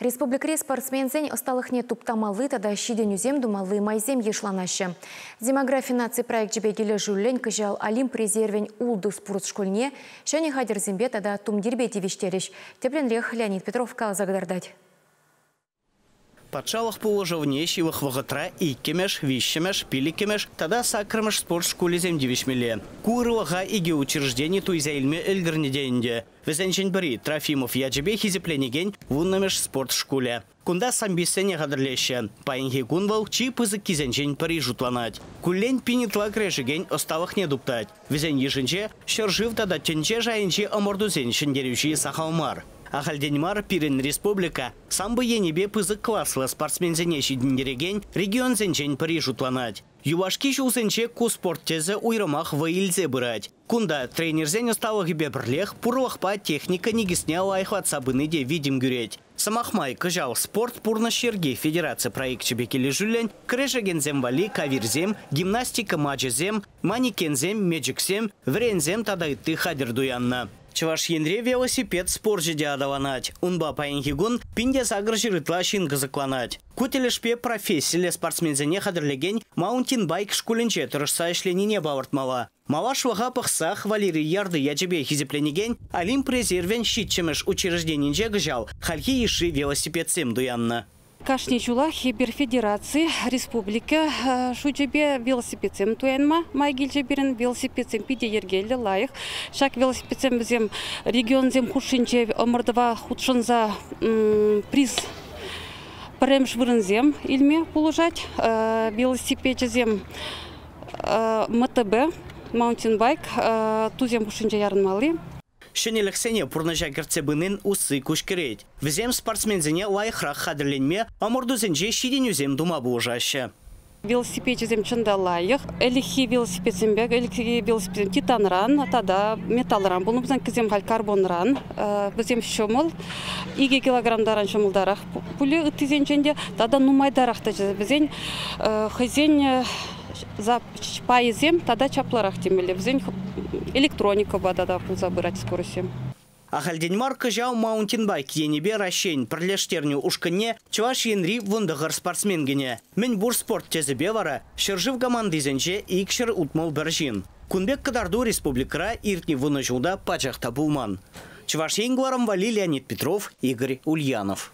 Республикре спортсмензен осталыхне туптамалы тада шиденюзем думалы майзем ешланашы. Демография нации проект жібегелі жүллен күжал Олимп резервен улды спорт школьне, шәне хадерзембе тада тумдербети вештереш. Тепленрех Леонид Петров калзагдардать. Патшалық положевне шивых вағытра иккемеш, вишемеш, пиликемеш, тада сакрымыш спорт школе земдевишмеле. Курылыға иге учреждение туйзаилме эльгірнедейінде. Везенчен бірі Трофимов яджебе хизепленеген вуннамеш спорт школе. Кунда самбисене гадырлешен. Паинхи кунвал чи пызык кизенчен пари жутланать. Куллен пинитла крешеген осталых не дуптать. Везен ешенче, шержив тада тенче жайынче амордузенчен дерючий сахалмар. Ахальденмар пирен республика самбы енебе пызык класслы спортсмензене шидіндереген регион зенчен пари жутланать. Ювашки жулсенче ку спорттезе уйрамах ваилзе бырать. Кунда тренерзен осталых бебрлех пурлахпа техника негесне лайхват сабыныде видим гюреть. Самахмай кажал спорт пурна шерги Федерация проект чебекели жюлень, крешегензем вали, кавирзем, гимнастика маджезем, манекензем, меджиксем, врензем тадайты хадердуянна. Чаваш ендре велосипед спорт жеде адаланать. Унба паинхигун пинде загржирытла шинга закланать. Кутелешпе профессияле спортсмензене хадырлеген маунтинбайк школенче тұрышса ішленине бавыртмала. Мала швага пахсах Валерий Ярды яджебе хизепленеген Олимп резервен щитчемеш учрежденинже гжал. Хальхи иши велосипедсем дуянна. Кашни чула хибер федерации республика шучебе велосипедсем туенма майгильже берен велосипедсем пиде ергелі лайық. Шак велосипедсем бізем регионзем худшинче омырдыва худшынза приз паремш вырынзем илме положать. Велосипедзем МТБ, маунтинбайк, тузем худшинче ярынмалы. Шенелексене пурнажа керцебынын усы кушкереть. Везем спортсмензене лайхрах хадерленме, амордузенже шиденюзем дума булжаще. Велосипедзем чында лайық. Элихи велосипедзем бег, элихи велосипедзем титанран, тада металлран. Бұны бізен кізем хал карбонран. Бізем шомыл. 2 килограммдаран шомылдарақ. Пулі үттізенченде тада нумайдарақ та бізен хызен за пайызем тада чапларах темеле. Бізен электроника бадада пул забырать скоростем. Ахальденмар кажал маунтинбайк енебе ращень пролештерню ушканне чуваш енри вундагар спортсменгене. Мен бур спорт тезебе вара, шержив команды зенче икшер утмал бержин. Кунбек кадарду республикара иртни вуна жулда пачахта булман. Чуваш енгларам вали Леонид Петров, Игорь Ульянов.